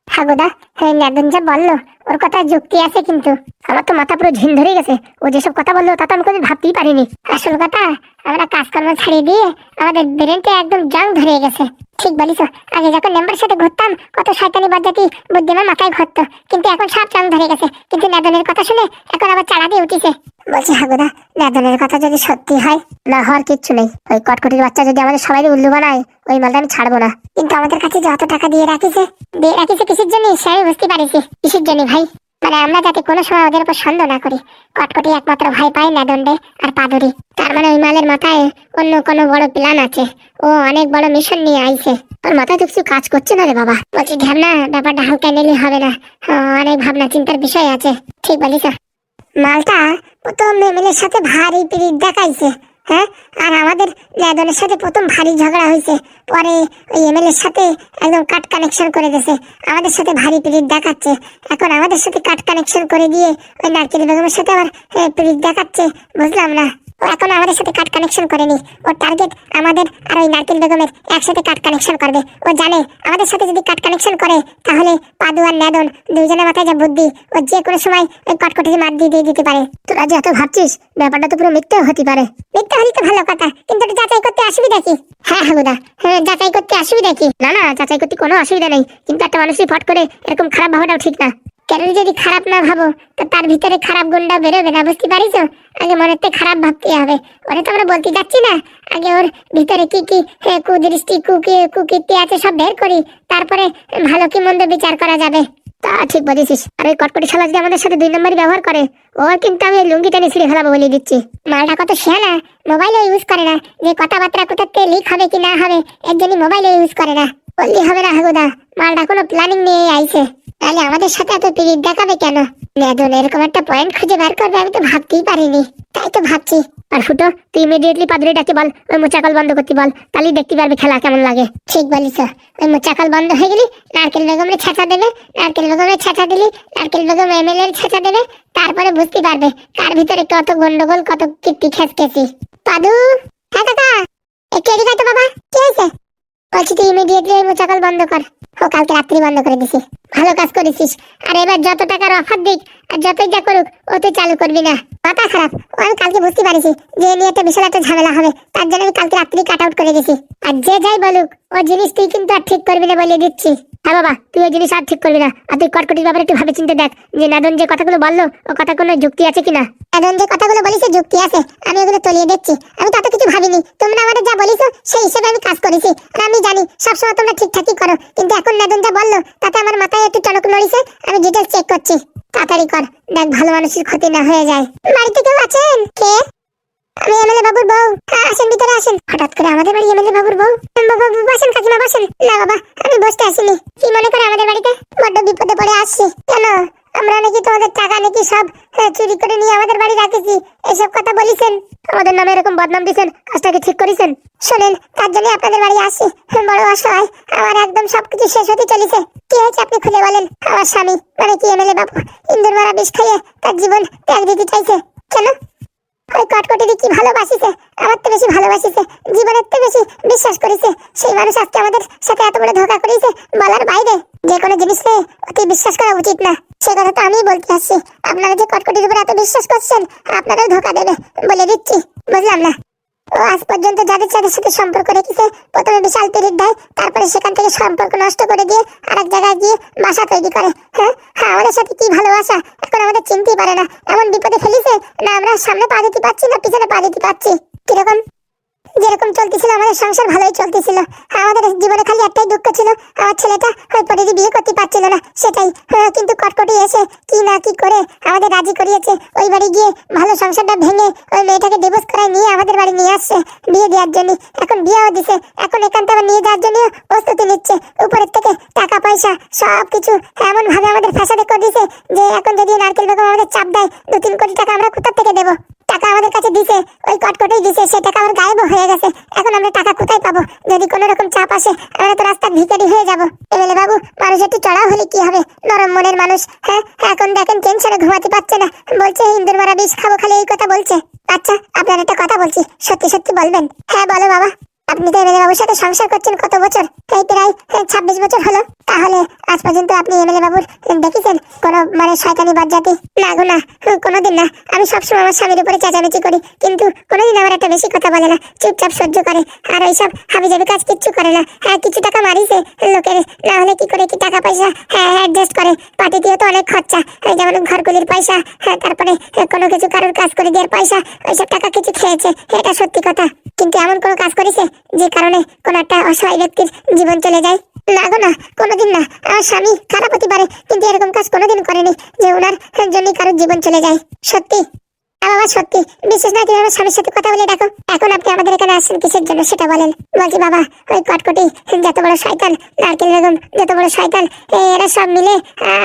হাগুদা, হ্যাঁ নেদন যা বললো ওর কথা যুক্তি আছে, কিন্তু আমার তো মাথা পুরো ঝিম ধরে গেছে। ও যেসব কথা বললো তা তো আমি কোনো ভাবতেই পারিনি। আসল কথা, আমরা কাজকর্ম ছাড়িয়ে দিয়ে আমাদের ব্রেনটা একদম জং ধরে গেছে। ঠিক বলিস। আগে যখন মেম্বার সাথে ঘুরতাম কত শয়তানি বজ্জাতি বুদ্ধি আমার মাথায় ঘুরতো, কিন্তু এখন সব জং ধরে গেছে। কিন্তু নেদনের কথা শুনে এখন আবার চালা দিয়ে উঠিছে। বলছি হাগুদা, নেদনের কথা যদি সত্যি হয়, না হওয়ার কিচ্ছু নেই। ওই কটকটির বাচ্চা যদি আমাদের সবাই উল্লু বানায়, ওই মালটা আমি ছাড়বো না। কিন্তু আমাদের কাছে যত টাকা দিয়ে রাখিছে কিসের জন্য সে আমি বুঝতে পারিছি। কিসের জন্য ভাই? মানে আমরা যাতে কোনো সময় ওদের উপর সন্দেহ না করি। কটকটি একমাত্র ভয় পায় নেদনডে আর পাদুরি। তার মানে ওই মালের মাথায় অন্য কোনো বড় প্ল্যান আছে। ও অনেক বড় মিশন নিয়ে আইছে। ওর মাথায় তো কিছু কাজ করছে না রে বাবা। বলছি ঢ্যাবনা, ব্যাপারটা হালকা নিলে হবে না। অনেক ভাবনা চিন্তার বিষয় আছে। ঠিক বলিস। মালটা প্রথম মেমেলের সাথে ভারী পিরিত দেখাইছে। হ্যাঁ, আর আমাদের নেদনের সাথে প্রথম ভারী ঝগড়া হয়েছে, পরে ওই এমএলএর সাথে একদম কাট কানেকশন করে দিয়েছে। আমাদের সাথে ভারী পিরিত দেখাচ্ছে। এখন আমাদের সাথে কাট কানেকশন করে দিয়ে ওই নারকেল বেগমের সাথে আবার পিরিত দেখাচ্ছে। বুঝলাম না। ও এখন আমাদের সাথে কাট কানেকশন করেনি, ওর টার্গেট আমাদের আর ওই নারকেল বেগমের একসাথে কাট কানেকশন করবে। ও জানে আমাদের সাথে যদি কাট কানেকশন করে তাহলে পাদু আর নেদন দুইজনের মাথায় যা বুদ্ধি, ও যে কোনো সময় ওই কটকটিকে মার দিয়ে দিতে পারে। তোরা যে এত ভাবছিস, ব্যাপারটা তো পুরো মিথ্যে হতে পারে। মিথ্যে হলে তো ভালো কথা, কিন্তু এটা যাচাই করতে অসুবিধা কি? হ্যাঁ হাগুদা, হ্যাঁ যাচাই করতে অসুবিধা কি? না না, যাচাই করতে কোনো অসুবিধা নেই, কিন্তু একটা মানুষই ফট করে এরকম খারাপ ভাবাটাও ঠিক না। কেন যদি খারাপ না ভাবো তো তার ভিতরে খারাপ গুণটা বেরোবে না, বুঝতে পারিস? আগে মনের থেকে খারাপ ভাবতে হবে। ওরে তো আমরা বলতে যাচ্ছি না, আগে ওর ভিতরে কি কি কুদৃষ্টি কুকীর্তি আছে সব বের করি, তারপরে ভালো কি মন্দ বিচার করা যাবে। তা ঠিক বলেছিস। আর ওই কটকটি শালা যদি আমাদের সাথে 2 নম্বরই ব্যবহার করে, ওর কিন্তু আমি লুঙ্গি টেনে ছিঁড়ে ফেলাবো বলে দিচ্ছি। মালটা কত শিয়ানা, মোবাইলও ইউজ করে না। যে কথাবার্তা কোথাতে লিক হবে কি না হবে এর জন্য মোবাইলও ইউজ করে না। বললি হবে না হাগুদা, মালটা কোনো প্ল্যানিং নিয়ে আইছে। তাহলে আমাদের সাথে এত পিরিত দেখাবে কেন? নেদন এরকম একটা পয়েন্ট খুঁজে বের করবে আমি তো ভাবতেই পারিনি। তাই তো ভাবছি। আর ফুটো, তুই ইমিডিয়েটলি পাদুরি ডাকে বল ওই মোচাকল বন্ধ করতে বল, তাহলেই দেখতে পারবে খেলা কেমন লাগে। ঠিক বলিস। ওই মোচাকল বন্ধ হয়ে গেলি নারকেল বেগমের ছেঁচা দেবে, নারকেল বেগমের ছেঁচা দিলি নারকেল বেগম এমএলএ এর ছেঁচা দেবে, তারপরে বুঝতে পারবে কার ভিতরে কত গন্ডগোল, কত কীর্তি খেসকেছি। পাদু, হ্যাঁ কাকা, একটু এদিকে আয় তো বাবা। কি হয়েছে? বলছি তুই ইমিডিয়েটলি ওই মোচাকল বন্ধ কর। ও কালকে রাত্রি বন্ধ করে দিছি। ভালো কাজ করেছিস। আর এবার যত টাকার অফার দিক আর যতই যা করুক ও তুই চালু করবি না। মাথা খারাপ। ও আমি কালকে বুঝতে পারিছি যে নিয়ে একটা বিশাল একটা ঝামেলা হবে, তার জন্য আমি কালকে রাত্রি কাট আউট করে দিছি। আর যে যাই বলুক ও জিনিস তুই কিন্তু আর ঠিক করবি না বলে দিচ্ছি। হ্যাঁ বাবা, তুই ওই জিনিস আর ঠিক করবি না। আর তুই কটকটির ব্যাপারে একটু ভাবে চিন্তে দেখ যে নেদন যে কথাগুলো বললো ও কথা কোনো যুক্তি আছে কিনা। নেদন যে কথাগুলো বলিছে যুক্তি আছে, আমি ওগুলো তলিয়ে দেখছি। আমি তত কিছু ভাবিনি, তোমরা আমাদের যা বলিছো সেই হিসেবে আমি কাজ করেছি। আর আমি জানি সবসময় তোমরা ঠিকঠাকই করো, কিন্তু এখন নেদন যা বললো তাতে আমার মাথায় একটু টনক নড়িছে। আমি ডিটেলস চেক করছি। তাড়াতাড়ি কর, দেখ ভালো মানুষের ক্ষতি না হয়ে যায়। বাড়িতে কেউ আছেন? কে? আমি এমএলএ বাবুর বউ। আসেন ভিতরে আসেন। হঠাৎ করে আমাদের বাড়ি এমএলএ বাবুর বউ? বাবা বসেন কাকিমা বসেন। না বাবা আমি বসতে আসিনি। কি মনে করে আমাদের বাড়িতে? বড্ড বিপদে পড়ে আসছি। কেন? আমরা নাকি তোমাদের টাকা নাকি সব চুরি করে নিয়ে আমাদের বাড়ি রাখেছি, এসব কথা বলিছেন। আমাদের নামে এরকম বদনাম দিছেন, কাজটাকে ঠিক করেছেন? শোনেন, তার জন্য আপনাদের বাড়ি আসছি। বড় অসহায়, আমার একদম সবকিছু শেষ হতে চলেছে। কি হয়েছে আপনি খুলে বলেন। আমার স্বামী মানে কি এমএলএ বাবু ইন্দুর মারা বিষ খাইয়ে তার জীবন ত্যাগ দিতে চাইছে। কেন? ওই কটকটিকে কি ভালোবাসিছে, আমার তো বেশি ভালোবাসিছে, জীবনের তো বেশি বিশ্বাস করেছে। সেই মানুষ আজকে আমাদের সাথে এত বড় ধোঁকা করেছে, বলার বাইরে। যে কোনো জিনিসে অতি বিশ্বাস করা উচিত না, সে কথা তো আমিই বলতে আসছি। আপনারা যে কটকটির উপর এত বিশ্বাস করছেন, আপনারাও ধোঁকা দেবে বলে দিচ্ছি। বুঝলাম না। ও আজ পর্যন্ত যাদের যাদের সাথে সম্পর্ক রেখেছে, প্রথমে বিশাল পিরিত দেয়, তারপরে সেখান থেকে সম্পর্ক নষ্ট করে দিয়ে আরেক জায়গায় গিয়ে বাসা তৈরি করে। হ্যাঁ হ্যাঁ, আমাদের সাথে কি ভালোবাসা, এখন আমাদের চিনতেই পারে না। এমন বিপদে ফেলিছে না, আমরা সামনে পা দিতে পারছি না পিছনে পা দিতে পারছি। কিরকম? যেরকম চলতেছিল আমাদের সংসার ভালোই চলতেছিল। আমাদের জীবনে খালি একটাই দুঃখ ছিল, আমার ছেলেটা ওই পরিধি বিয়ে করতে পারছিল না, সেটাই। কিন্তু কটকটি এসে কি না কি করে আমাদের রাজি করিয়েছে। ওই বাড়ি গিয়ে ভালো সংসারটা ভেঙে ওই মেয়েটাকে ডিভোর্স করায় নিয়ে আমাদের বাড়ি নিয়ে আসছে বিয়ে দেওয়ার জন্য। এখন বিয়েও দিছে, এখন এখানটা আবার নিয়ে যাওয়ার জন্য প্রস্তুতি নিচ্ছে। উপরের থেকে টাকা পয়সা সব কিছু এমন ভাবে আমাদের ফ্যাসাদে করে দিছে যে এখন যদি নারকেল বেগম আমাদের চাপ দেয় 2-3 কোটি টাকা আমরা কোথা থেকে দেবো? টাকা আমাদের কাছে দিছে, ওই কটকটেই দিছে, সে টাকা আমার গায়েব হয়ে গেছে। এখন আমরা টাকা কোথায় পাবো? যদি কোনো রকম চাপ আসে আমরা তো রাস্তার ভিখারি হয়ে যাবো। এমএলএ বাবু মানুষ একটু চড়া হলে কি হবে, নরম মনের মানুষ। হ্যাঁ এখন দেখেন টেনশনে ঘুমাতে পারছে না, বলছে ইন্দুর মারা বিষ খাবো, খালি এই কথা বলছে। আচ্ছা আপনার একটা কথা বলছি, সত্যি সত্যি বলবেন? হ্যাঁ বলো বাবা। আপনি তো এমএলএ বাবুর সাথে সংসার করছেন কত বছর? এই প্রায় 26 বছর হলো। তাহলে আজ পর্যন্ত আপনি এমএলএ বাবুর দেখেছেন কোনো মানে শয়তানি বজ্জাতি? না গো না, কোনোদিন না। আমি সবসময় আমার স্বামীর উপরে চেঁচামেচি করি, কিন্তু কোনোদিন আমার একটা বেশি কথা বলে না, চুপচাপ সহ্য করে। আর ওইসব হাবিজাবি কাজ কিচ্ছু করে না। হ্যাঁ কিছু টাকা মারিছে লোকের, না হলে কি করে কি টাকা পয়সা হ্যাঁ অ্যাডজাস্ট করে। পার্টিতেও তো অনেক খরচা, যেমন ঘরগুলির পয়সা, হ্যাঁ তারপরে কোনো কিছু কারোর কাজ করে দেওয়ার পয়সা, ওইসব টাকা কিছু খেয়েছে, এটা সত্যি কথা। কিন্তু এমন কোনো কাজ করেছে যে কারণে কোনো একটা অসহায় ব্যক্তির জীবন চলে যায়? না গো না, কোনোদিন না। আমার স্বামী খারাপ হতে পারে, কিন্তু এরকম কাজ কোনোদিন করেনি যে ওনার জন্য কারোর জীবন চলে যায়। সত্যি বাবা সত্যি। বিশেষ না তুমি আমার স্বামীর সাথে কথা বলে দেখো। এখন আপনি আমাদের এখানে আসছেন কিসের জন্য সেটা বলেন। বলছি বাবা ওই কটকটি যত বড় শয়তান, নারকেল বেগম যত বড় শয়তান, এরা সব মিলে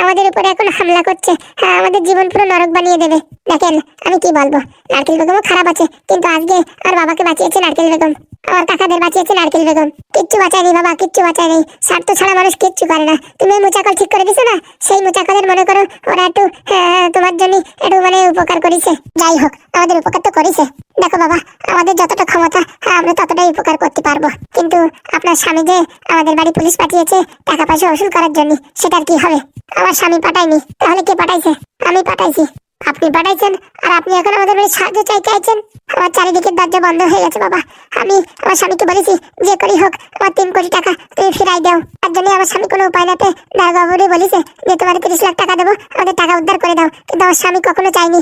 আমাদের উপরে এখন হামলা করছে। আমাদের জীবন পুরো নরক বানিয়ে দেবে। দেখেন আমি কি বলবো, নারকেল বেগমও খারাপ আছে, কিন্তু আজকে আর বাবাকে বাঁচিয়েছে নারকেল বেগম, আমার কাকাদের বাঁচিয়েছে নারকেল বেগম। কিচ্ছু বাঁচায়নি বাবা, কিচ্ছু বাঁচায়নি। স্বার্থ ছাড়া মানুষ কিচ্ছু করে না। তুমি মুচাকল ঠিক করে দিছো না, সেই মুচাকলের মনে করো ওরা একটু তোমার জন্য একটু মানে উপকার করেছে। যাই হোক আমাদের উপকার তো করেছে। দেখো বাবা আমাদের যতটা ক্ষমতা আমরা ততটাই উপকার করতে পারবো, কিন্তু আপনার স্বামী যে আমাদের বাড়ি পুলিশ পাঠিয়েছে টাকা পয়সা ওসুল করার জন্য, সেটার কি হবে? আমার স্বামী পাঠায়নি, তাহলে কে পাঠাইছে? আমি পাঠাইছি। আপনি পাঠাইছেন, আর আপনি এখন আমাদের বাড়ি সাহায্য চাইছেন? আমার চারিদিকের দরজা বন্ধ হয়ে গেছে বাবা। আমি আমার স্বামীকে বলেছি যে করেই হোক আমার 3 কোটি টাকা তুমি ফিরাই দাও। তার জন্য আমার স্বামী কোনো উপায় না পেয়ে দারোগাবুরে বলেছে যে তোমার 30 লাখ টাকা দেবো, আমাদের টাকা উদ্ধার করে দাও। কিন্তু আমার স্বামী কখনো চাইনি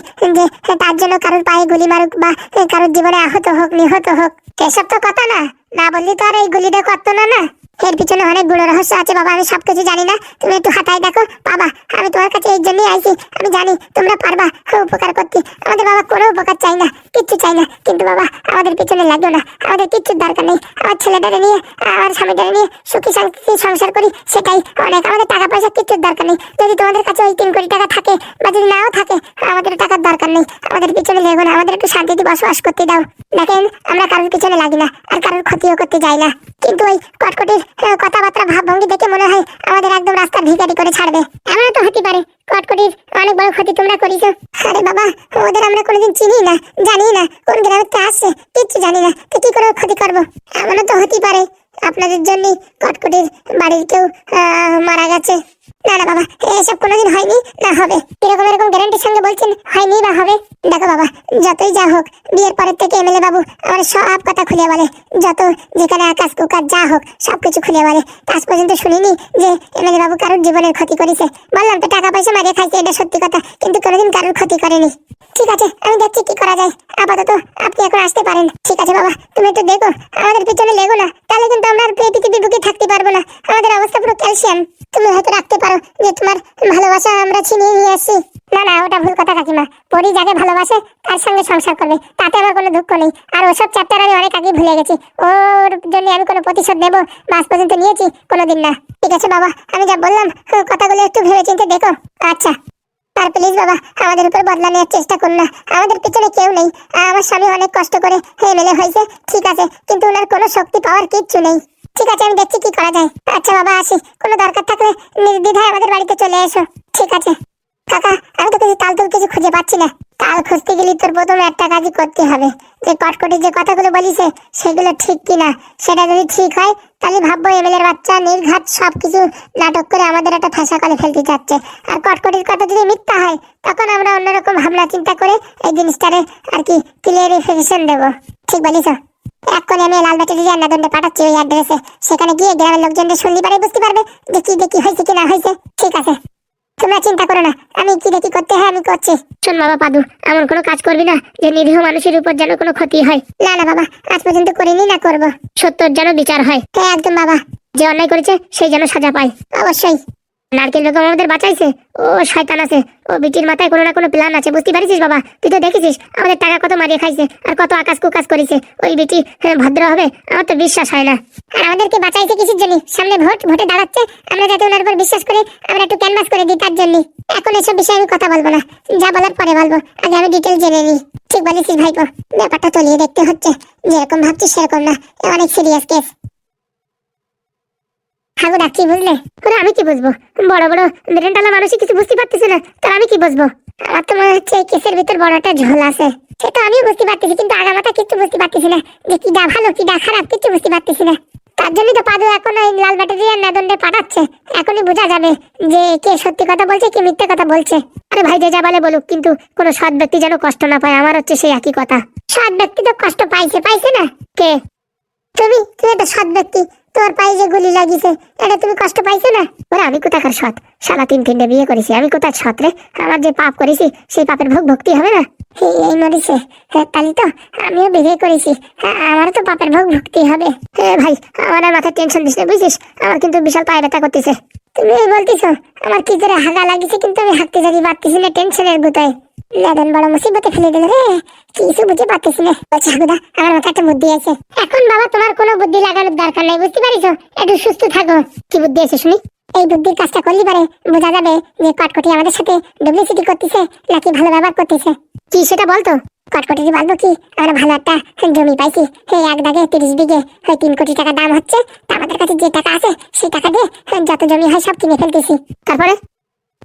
যে তার জন্য কারোর পায়ে গুলি মারুক বা কারোর জীবনে আহত হোক নিহত হোক। এসব তো কথা না, না বললি তো আর এই গুলিটা করতো না। না এর পিছনে অনেক গুলো রহস্য আছে বাবা, আমি সবকিছু জানি না। তুমি একটু হাতায় দেখো বাবা, আমি তোমার কাছে এই জন্যই আইছি। আমি জানি তোমরা পারবা উপকার করতে। আমাদের বাবা কোনো উপকার চাই না, কিচ্ছু চাই না, কিন্তু বাবা আমাদের পিছনে লাগো না, আমাদের কিচ্ছুর দরকার নেই। আমার ছেলেটারে নিয়ে আমার স্বামীটারে নিয়ে সুখী শান্তি সংসার করি, সেটাই অনেক। আমাদের টাকা পয়সা কিচ্ছুর দরকার নেই। যদি তোমাদের কাছে ওই 3 কোটি টাকা থাকে বা যদি নাও থাকে, আমাদের টাকার দরকার নেই। আমাদের পিছনে লেগো না, আমাদের একটু শান্তিতে বসবাস করতে দাও। দেখেন আমরা কারোর পিছনে লাগি না, আর কারোর ক্ষতিও করতে যাই না, কিন্তু ওই কটকটির কথাবার্তা ভাবভঙ্গি দেখে মনে হয় আমাদের একদম রাস্তার ভিখারি করে ছাড়বে। এমনও তো হতে পারে কটকটির অনেক বড় ক্ষতি তোমরা করেছো। আরে বাবা ওদের আমরা কোনোদিন চিনি না, জানি না কোন গ্রামেতে আসছে, কিচ্ছু জানি না, তো কি করে ক্ষতি করবো? এমনও তো হতে পারে আপনাদের জন্য কটকটির বাড়ির কেউ মারা গেছে। না না বাবা এসব কোনোদিন হয়নি, না হবে। এরকম গ্যারান্টির সঙ্গে বলছেন হয়নি বা হবে? দেখো বাবা যতই যা হোক, বিয়ের পরের থেকে এমএলএ বাবু আমার সব কথা খুলে বলে, যত যেখানে আকাশ কুকার যা হোক সবকিছু খুলে বলে। আজ পর্যন্ত শুনিনি যে এমএলএ বাবু কারোর জীবনের ক্ষতি করেছে। বললাম তো টাকা পয়সা মারিয়ে খাইছে, এটা সত্যি কথা, কিন্তু কোনোদিন কারোর ক্ষতি করেনি। ঠিক আছে আমি দেখছি কি করা যায়। আপাতত আপনি এখন আসতে পারেন। ঠিক আছে বাবা তুমি একটু দেখো, আমাদের পিছনে লেগো না, তাহলে কিন্তু আমরা আর পৃথিবীর বুকে থাকতে পারবো না। আমাদের অবস্থা পুরো ক্যালসিয়াম। তুমি হয়তো রাখতে পারো যে তোমার ভালোবাসা আমরা ছিনিয়ে নিয়ে আসছি। না না, ওটা ভুল কথা কাকিমা। পরি যাকে ভালোবাসে তার সঙ্গে সংসার করবে, তাতে আমার কোনো দুঃখ নেই। আর ওসব চ্যাপ্টার আমি অনেক আগে ভুলে গেছি। ওর জন্য আমি কোনো প্রতিশোধ নেবো বা আজ পর্যন্ত নিয়েছি কোনোদিন না। ঠিক আছে বাবা, আমি যা বললাম কথাগুলো একটু ভেবে চিন্তে দেখো। আচ্ছা, আর প্লিজ বাবা আমাদের উপর বদলা নেওয়ার চেষ্টা করুন না। আমাদের পিছনে কেউ নেই। আমার স্বামী অনেক কষ্ট করে এমএলএ হয়েছে, ঠিক আছে, কিন্তু ওনার কোনো শক্তি পাওয়ার কিচ্ছু নেই। ঠিক আছে, আমি দেখছি কি করা যায়। আচ্ছা বাবা, আসি। কোনো দরকার থাকলে নির্দ্বিধায় আমাদের বাড়িতে চলে এসো। ঠিক আছে কাকা, আমি তো কিছু তাল কিছু খুঁজে পাচ্ছি না। তাল খুঁজতে গেলে তোর প্রথমে একটা কাজই করতে হবে, যে কটকটি যে কথাগুলো বলিছে সেগুলো ঠিক কিনা। সেটা যদি ঠিক হয় তাহলে ভাববো এমএলএর বাচ্চা নির্ঘাত সবকিছু নাটক করে আমাদের একটা ফেঁসা করে ফেলতে চাচ্ছে। আর কটকটির কথা যদি মিথ্যা হয় তখন আমরা অন্যরকম ভাবনা চিন্তা করে এই জিনিসটারে আর কি ক্লিয়ারিফিকেশন দেবো। ঠিক বলিস। এক্ষুনি আমি লাল ব্যাটারি রান্নাদণ্ডে পাঠাচ্ছি ওই অ্যাড্রেসে। সেখানে গিয়ে গ্রামের লোকজনদের শুনলি পারে বুঝতে পারবে যে কি দেখি হয়েছে কি না হয়েছে। ঠিক আছে, তোমরা চিন্তা করো না, আমি কি দেখি করতে হয় আমি করছি। শোন বাবা পাদু, এমন কোনো কাজ করবি না যে নিরীহ মানুষের উপর যেন কোনো ক্ষতি হয়। না না বাবা, আজ পর্যন্ত করিনি, না করবো। সত্যর যেন বিচার হয়। হ্যাঁ একদম বাবা, যে অন্যায় করেছে সেই যেন সাজা পায়। অবশ্যই। নারকেল রকম আমাদের বাঁচাইছে, ও শয়তান আছে, ও বিটির মাথায় কোনো না কোনো প্ল্যান আছে, বুঝতে পারিস বাবা? তুই তো দেখেছিস আমাদের টাকা কত মারিয়ে খাইছে আর কত আকাশ কুকাশ করেছে। ওই বিটি ভদ্র হবে আমার তো বিশ্বাস হয় না। আর আমাদেরকে বাঁচাইছে কিসের জন্য? সামনে ভোটে দাঁড়াচ্ছে, আমরা যাতে ওনার উপর বিশ্বাস করে আমরা একটু ক্যানভাস করে দিই তার জন্য। এখন এসব বিষয়ে আমি কথা বলবো না, যা বলার পরে বলবো, আগে আমি ডিটেল জেনে নিই। ঠিক বলেছিস ভাইপো, ব্যাপারটা তলিয়ে দেখতে হচ্ছে, যেরকম ভাবছিস সেরকম না, অনেক সিরিয়াস কেস। হাগু ডাকছি বুঝলে? ওরে আমি কি বুঝবো? বড় বড় ব্রেনটালা মানুষই কিছু বুঝতে পারতেছে না, তার আমি কি বুঝবো? আমার তো মনে হচ্ছে এই কেসের ভিতর বড় একটা ঝোল আছে। সেটা আমিও বুঝতে পারতেছি, কিন্তু আগামাথা কিছু বুঝতে পারতেছি না যে কিডা ভালো কিডা খারাপ, কিছু বুঝতে পারতেছি না। তার জন্যই তো পাদু এখন ওই লাল ব্যাটারি আর নাদন্ডে পাঠাচ্ছে। এখনই বোঝা যাবে যে কে সত্যি কথা বলছে কে মিথ্যে কথা বলছে। আরে ভাই যে যা বলে বলুক, কিন্তু কোনো সৎ ব্যক্তি যেন কষ্ট না পায়, আমার হচ্ছে সেই একই কথা। সৎ ব্যক্তি তো কষ্ট পাইছে না। কে? তুমি একটা সৎ ব্যক্তি, তোমার পায়ে যে গুলি লাগিয়েছে এটা তুমি কষ্ট পাইছো না? ওরা আমি কোথাকার সৎ? শালা তিনটে বিয়ে করেছি, আমি কোথায় সৎ রে? আমার যে পাপ করেছি সেই পাপের ভক্তি হবে না? এই মরিছে তাহলে তো আমিও বিয়ে করেছি, আমারও তো পাপের ভক্তি হবে। ভাই আমার আর মাথায় টেনশন দিস না, বুঝছিস? আমার কিন্তু বিশাল পায়ে ব্যথা করতেছে। তুমি বলতেছো আমার কি করে হাগা লাগিয়েছে, কিন্তু আমি হাঁটতে যেতে পারতেছি না টেনশনের গুতায়। লাদন বড় মুসিবতে ফেলে দিল রে, কিছু বুঝে পারতেছি না। বলছি হাগুদা, আমার মাথায় একটা বুদ্ধি আছে। এখন বাবা তোমার কোনো বুদ্ধি লাগানোর দরকার নাই, বুঝতে পারিস? একটু সুস্থ থাকো। কি বুদ্ধি আছে শুনি? এই বুদ্ধির কাজটা করলি পারে বোঝা যাবে যে কটকটি আমাদের সাথে ডুপ্লিসিটি করতেছে নাকি ভালো ব্যবহার করতেছে। কি সেটা বলতো? কটকটি বলবো কি, আমরা ভালো একটা জমি পাইছি, এক দাগে 30 বিঘে, 3 কোটি টাকা দাম হচ্ছে। তা আমাদের কাছে যে টাকা আছে সেই টাকা দিয়ে যত জমি হয় সব কিনে ফেলতেছি। তারপরে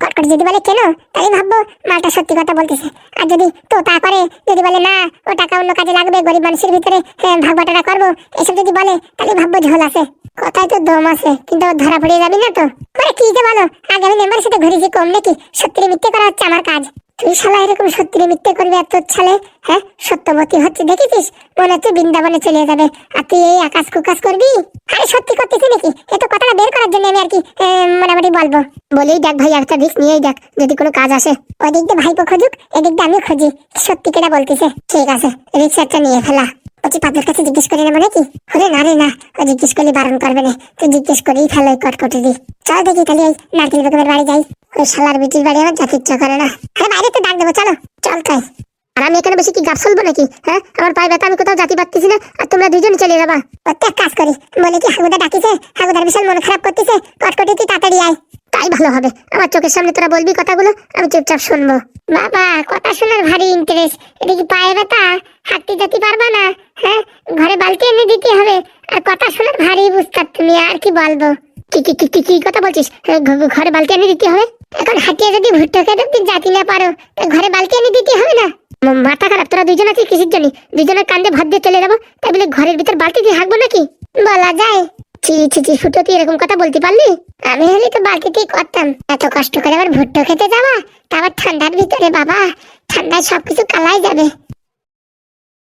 কটকটি যদি বলে কেন, তাই ভাববো মালটা সত্যি কথা বলতেছে। আর যদি তো তা করে, যদি বলে না ও টাকা অন্য কাজে লাগবে, গরিব মানুষের ভিতরে ভাগ বাটোয়ারা করবো, এসব যদি বলে তাহলে ভাববো ঝোল আছে। কথায় তো দম আছে, কিন্তু ধরা পড়ে যাবি না তো? মানে কি যে বলো, আগে আমি মেম্বারের সাথে ঘুরেছি কম নাকি? সত্যি মিথ্যে করা হচ্ছে আমার কাজ। তুই শালা এরকম সত্যি মিথ্যে করবি এত ছালে? সত্যবতী হচ্ছে দেখেছিস, মনে হচ্ছে বৃন্দাবনে চলে যাবে, আর তুই এই আকাশ কুকাশ করবি। আরে সত্যি করতেছি নাকি? এ তো কথাটা বের করার জন্য আমি আর কি মোটামুটি বলবো। বলেই দেখ ভাই, একটা রিস্ক নিয়েই দেখ, যদি কোনো কাজ আসে। ওই দিক দিয়ে ভাইপো খুঁজুক, এদিক দিয়ে আমি খুঁজি, সত্যি কেটা বলতেছে। ঠিক আছে, রিক্সাটা নিয়ে ফেলা। বলছি পাপের কাছে জিজ্ঞেস করে নেবো নাকি? ওরে না রে না, ও জিজ্ঞেস করলে বারণ করবে না, তুই জিজ্ঞেস করেই ফেলো ওই কটকটি দি। চল দেখি তাহলে ওই নারকেল বেগমের বাড়ি যাই। ওই শালার বিটির বাড়ি আমার যেতে ইচ্ছা করে না। বাইরে তো ডাক দেবো, চলো চল তাই। আর আমি এখানে বেশি কি গাছ চলবো নাকি? আমার পায়ে ব্যথা, আমি কোথাও যেতে পারতেছি না, আর তোমরা দুজন চলে যাবা। প্রত্যেক কাজ করি বলে কি হাগুদা ডাকিছে, হাগুদার বিশাল মন খারাপ করতেছে, কটকটি তুই তাড়াতাড়ি আয়। তাই ভালো হবে, আমার চোখের সামনে তোরা বলবি কথাগুলো, আমি চুপচাপ শুনবো। বাবা কথা শোনার ভারী ইন্টারেস্ট। এটা কি পায়ে ব্যথা, হাঁটতে যেতে পারবা না? ঘরে বালতি এনে দিতে হবে, আর কথা শোনার ভারী বুঝতার তুমি, আর কি বলবো? কি কথা বলছিস? ঘরে বালতি এনে দিতে হবে? এখন হাঁটিয়ে যদি ভুট্টা খেতে তুই জাতি না পারো, ঘরে বালতি এনে দিতে হবে না? মাথা খারাপ, তোরা দুইজন আছিস কিসের জন্য? দুইজনের কান্দে ভাত দিয়ে চলে যাবো, তাই বলে ঘরের ভিতর বালতি দিয়ে হাঁকবো নাকি? বলা যায়? ছি ফুটো, তুই এরকম কথা বলতে পারলি? আমি হলে তো বালতিতেই করতাম। এত কষ্ট করে আবার ভুট্টো খেতে যাওয়া, তা আবার ঠান্ডার ভিতরে, বাবা ঠান্ডায় সবকিছু কালাই যাবে।